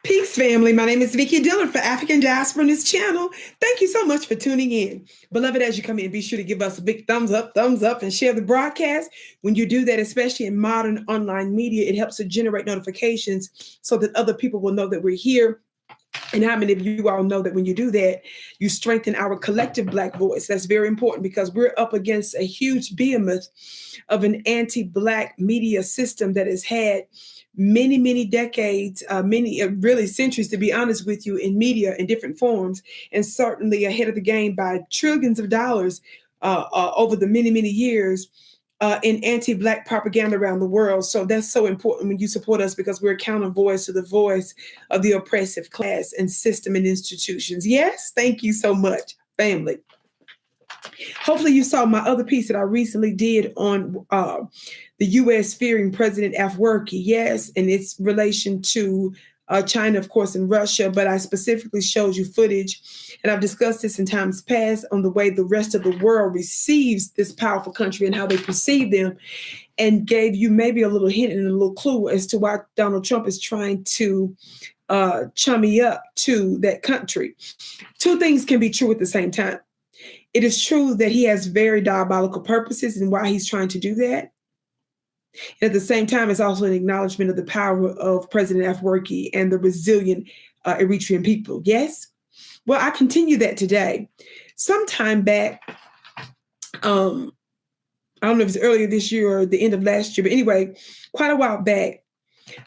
Peace, family. My name is Vicki Dillard for African Diaspora News Channel. Thank you so much for tuning in. Beloved, as you come in, be sure to give us a big thumbs up, and share the broadcast. When you do that, especially in modern online media, it helps to generate notifications so that other people will know that we're here. And how many of you all know that when you do that, you strengthen our collective Black voice? That's very important because we're up against a huge behemoth of an anti-Black media system that has had many decades, many really centuries, to be honest with you, in media in different forms, and certainly ahead of the game by trillions of dollars over the many years in anti-Black propaganda around the world. So that's so important when you support us because we're a counter voice to the voice of the oppressive class and system and institutions. Yes, thank you so much, family. Hopefully you saw my other piece that I recently did on the U.S. fearing President Afwerki. Yes, and its relation to China, of course, and Russia, but I specifically showed you footage, and I've discussed this in times past on the way the rest of the world receives this powerful country and how they perceive them, and gave you maybe a little hint and a little clue as to why Donald Trump is trying to chummy up to that country. Two things can be true at the same time. It is true that he has very diabolical purposes and why he's trying to do that. And at the same time, it's also an acknowledgement of the power of President Afwerki and the resilient Eritrean people. Yes? Well, I continue that today. Sometime back, I don't know if it's earlier this year or the end of last year, but anyway, quite a while back,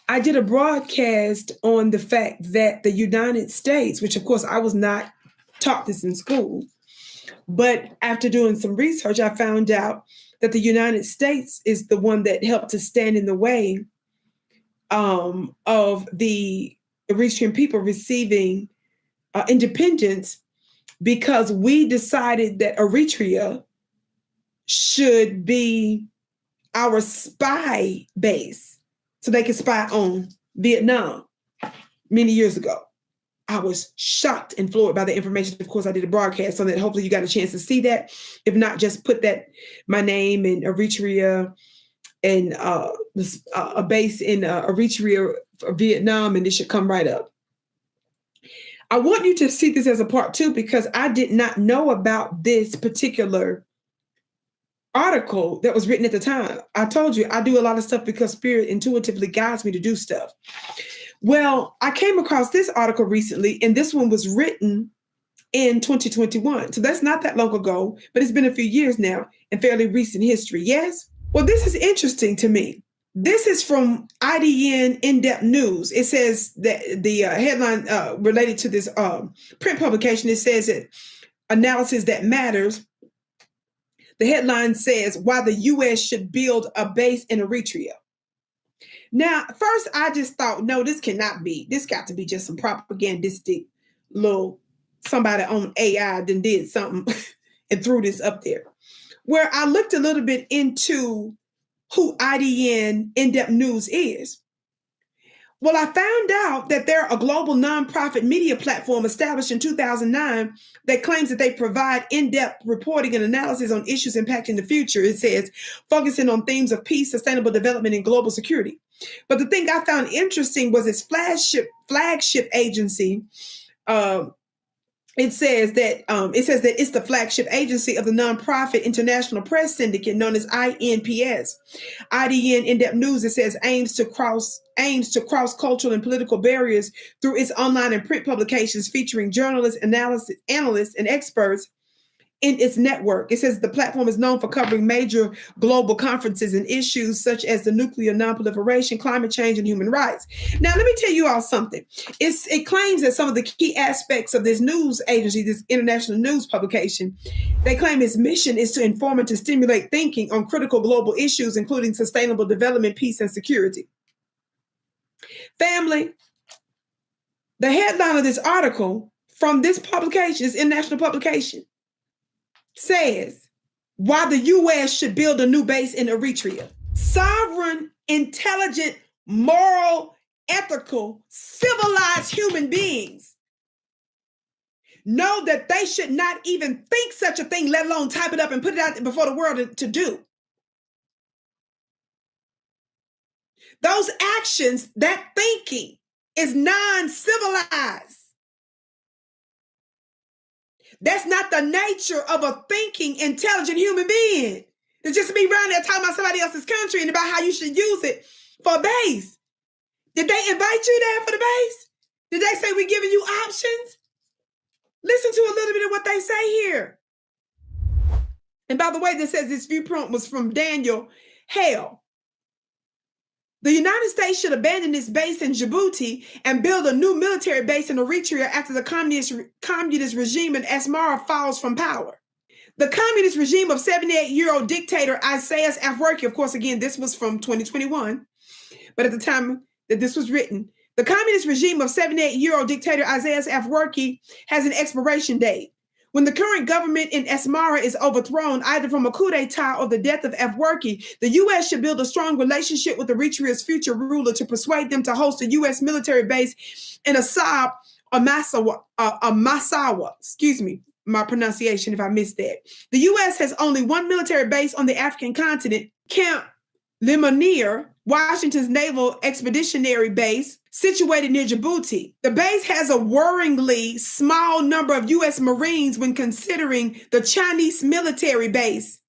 I did a broadcast on the fact that the United States, which of course I was not taught this in school, but after doing some research, I found out that the United States is the one that helped to stand in the way of the Eritrean people receiving independence because we decided that Eritrea should be our spy base so they could spy on Vietnam many years ago. I was shocked and floored by the information. Of course, I did a broadcast on that. Hopefully you got a chance to see that. If not, just put that, my name in Eritrea and a base in Eritrea, Vietnam, and it should come right up. I want you to see this as a part two because I did not know about this particular article that was written at the time. I told you I do a lot of stuff because Spirit intuitively guides me to do stuff. Well, I came across this article recently, and this one was written in 2021. So that's not that long ago, but it's been a few years now in fairly recent history. Yes? Well, this is interesting to me. This is from IDN In-Depth News. It says that the headline related to this print publication, it says that analysis that matters. The headline says why the U.S. should build a base in Eritrea. Now, first, I just thought, no, this cannot be. This got to be just some propagandistic little somebody on AI then did something and threw this up there. Where I looked a little bit into who IDN In-Depth News is. Well, I found out that they're a global nonprofit media platform established in 2009 that claims that they provide in-depth reporting and analysis on issues impacting the future. It says, focusing on themes of peace, sustainable development, and global security. But the thing I found interesting was its flagship agency. It says that it's the flagship agency of the nonprofit International Press Syndicate known as INPS. IDN In-Depth News, it says, aims to cross cultural and political barriers through its online and print publications featuring journalists, analysts, and experts in its network. It says the platform is known for covering major global conferences and issues such as the nuclear nonproliferation, climate change, and human rights. Now, let me tell you all something. It claims that some of the key aspects of this news agency, this international news publication, they claim its mission is to inform and to stimulate thinking on critical global issues, including sustainable development, peace, and security. Family, the headline of this article from this publication, this international publication, says why the U.S. should build a new base in Eritrea. Sovereign, intelligent, moral, ethical, civilized human beings know that they should not even think such a thing, let alone type it up and put it out before the world to do. Those actions, that thinking, is non-civilized. That's not the nature of a thinking, intelligent human being. To just be around there talking about somebody else's country and about how you should use it for a base. Did they invite you there for the base? Did they say we're giving you options? Listen to a little bit of what they say here. And by the way, this says this viewpoint was from Daniel Hale. The United States should abandon its base in Djibouti and build a new military base in Eritrea after the communist regime in Asmara falls from power. The communist regime of 78-year-old dictator Isaias Afwerki, of course, again, this was from 2021, but at the time that this was written, the communist regime of 78-year-old dictator Isaias Afwerki has an expiration date. When the current government in Asmara is overthrown, either from a coup d'etat or the death of Afwerki, the U.S. should build a strong relationship with Eritrea's future ruler to persuade them to host a U.S. military base in Assab or Massawa. Excuse me, my pronunciation if I missed that. The U.S. has only one military base on the African continent, Camp Lemonnier, Washington's Naval Expeditionary Base, situated near Djibouti. The base has a worryingly small number of U.S. Marines when considering the Chinese military base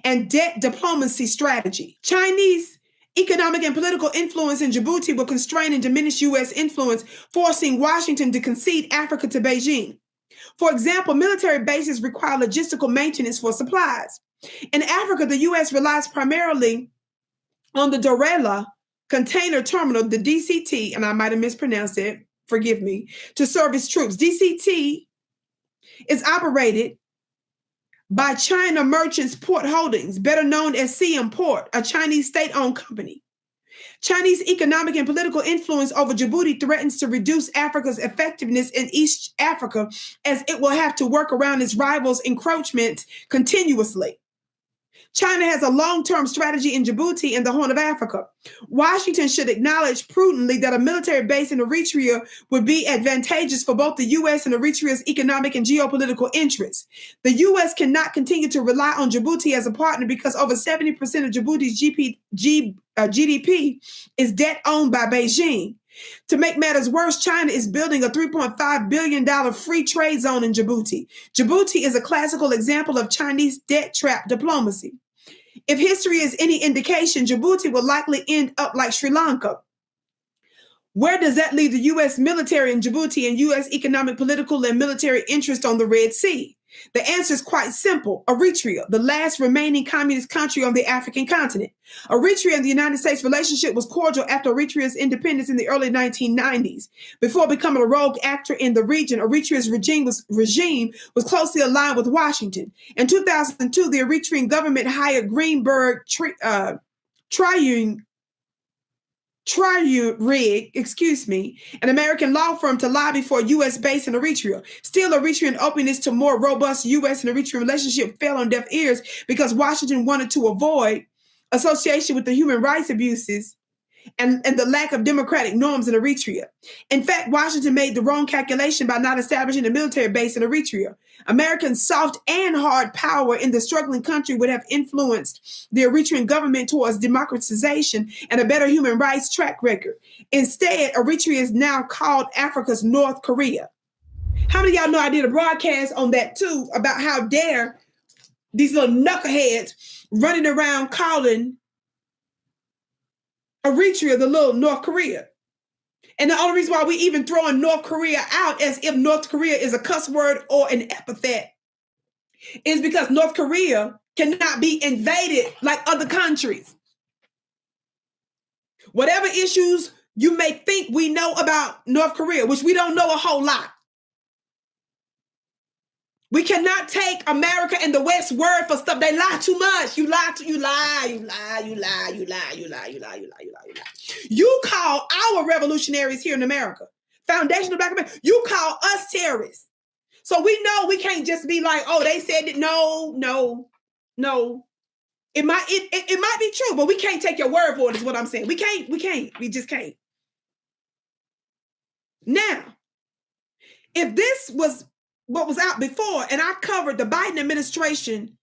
and debt diplomacy strategy. Chinese economic and political influence in Djibouti will constrain and diminish U.S. influence, forcing Washington to concede Africa to Beijing. For example, military bases require logistical maintenance for supplies. In Africa, the U.S. relies primarily on the Dorela Container Terminal, the DCT, and I might have mispronounced it, forgive me, to serve its troops. DCT is operated by China Merchants Port Holdings, better known as CM Port, a Chinese state-owned company. Chinese economic and political influence over Djibouti threatens to reduce Africa's effectiveness in East Africa, as it will have to work around its rivals' encroachments continuously. China has a long-term strategy in Djibouti and the Horn of Africa. Washington should acknowledge prudently that a military base in Eritrea would be advantageous for both the U.S. and Eritrea's economic and geopolitical interests. The U.S. cannot continue to rely on Djibouti as a partner because over 70% of Djibouti's GDP is debt-owned by Beijing. To make matters worse, China is building a $3.5 billion free trade zone in Djibouti. Djibouti is a classical example of Chinese debt trap diplomacy. If history is any indication, Djibouti will likely end up like Sri Lanka. Where does that leave the U.S. military in Djibouti and U.S. economic, political, and military interest on the Red Sea? The answer is quite simple. Eritrea, the last remaining communist country on the African continent. Eritrea and the United States relationship was cordial after Eritrea's independence in the early 1990s. Before becoming a rogue actor in the region, Eritrea's regime was closely aligned with Washington. In 2002, the Eritrean government hired Greenberg an American law firm to lobby for a U.S. base in Eritrea. Still, Eritrean openness to more robust U.S. and Eritrean relationship fell on deaf ears because Washington wanted to avoid association with the human rights abuses and the lack of democratic norms in Eritrea. In fact, Washington made the wrong calculation by not establishing a military base in Eritrea. American soft and hard power in the struggling country would have influenced the Eritrean government towards democratization and a better human rights track record. Instead, Eritrea is now called Africa's North Korea. How many of y'all know I did a broadcast on that too, about how dare these little knuckleheads running around calling Eritrea the little North Korea. And the only reason why we even throwing North Korea out as if North Korea is a cuss word or an epithet is because North Korea cannot be invaded like other countries. Whatever issues you may think we know about North Korea, which we don't know a whole lot. We cannot take America and the West's word for stuff. They lie too much. You lie. You call our revolutionaries here in America, foundational Black America, you call us terrorists. So we know we can't just be like, oh, they said that. No. It might be true, but we can't take your word for it is what I'm saying. We just can't. Now, if this was what was out before, and I covered the Biden administration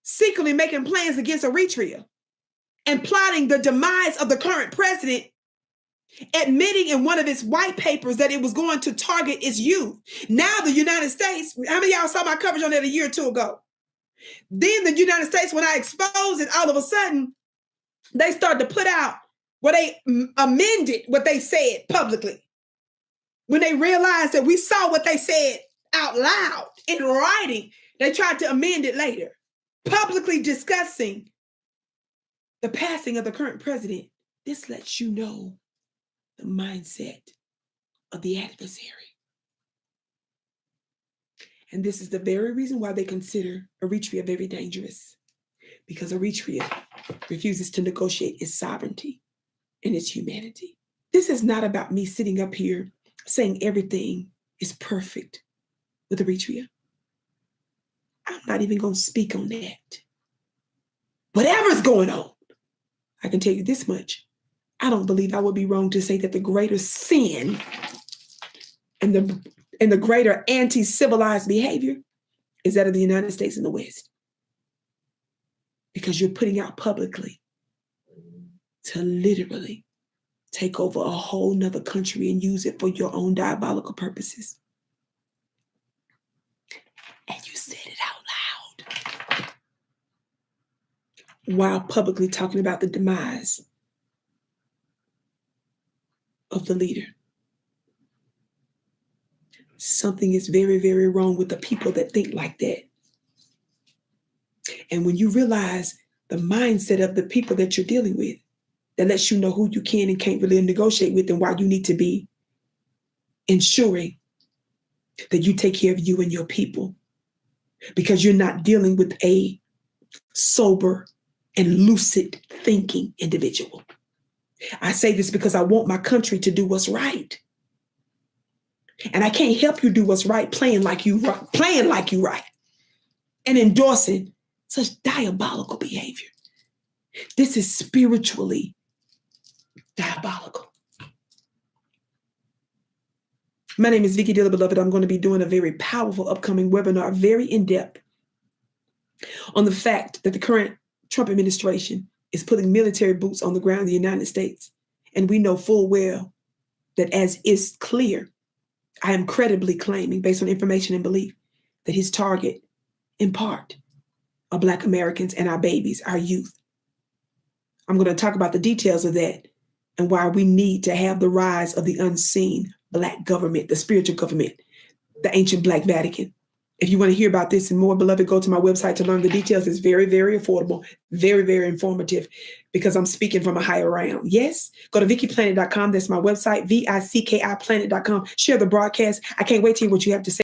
secretly making plans against Eritrea and plotting the demise of the current president admitting in one of its white papers that it was going to target its youth. Now the United States, how many of y'all saw my coverage on that a year or two ago? Then the United States, when I exposed it, all of a sudden, they started to put out where they amended what they said publicly. When they realized that we saw what they said out loud in writing, they tried to amend it later, publicly discussing the passing of the current president. This lets you know the mindset of the adversary. And this is the very reason why they consider Eritrea very dangerous, because Eritrea refuses to negotiate its sovereignty and its humanity. This is not about me sitting up here saying everything is perfect with Eritrea. I'm not even going to speak on that. Whatever's going on, I can tell you this much. I don't believe I would be wrong to say that the greater sin and the greater anti-civilized behavior is that of the United States and the West. Because you're putting out publicly to literally take over a whole nother country and use it for your own diabolical purposes. And you said it out loud while publicly talking about the demise of the leader. Something is very, very wrong with the people that think like that. And when you realize the mindset of the people that you're dealing with, that lets you know who you can and can't really negotiate with and why you need to be ensuring that you take care of you and your people, because you're not dealing with a sober and lucid thinking individual. I say this because I want my country to do what's right. And I can't help you do what's right playing like you right and endorsing such diabolical behavior. This is spiritually diabolical. My name is Vicki Dillard, beloved. I'm going to be doing a very powerful upcoming webinar, very in-depth, on the fact that the current Trump administration is putting military boots on the ground in the United States. And we know full well that, as is clear, I am credibly claiming, based on information and belief, that his target, in part, are Black Americans and our babies, our youth. I'm going to talk about the details of that and why we need to have the rise of the unseen Black government, the spiritual government, the ancient Black Vatican. If you want to hear about this and more, beloved, go to my website to learn the details. It's very, very affordable, very, very informative, because I'm speaking from a higher realm. Yes, go to VickiPlanet.com. That's my website, VICKIPlanet.com. Share the broadcast. I can't wait to hear what you have to say.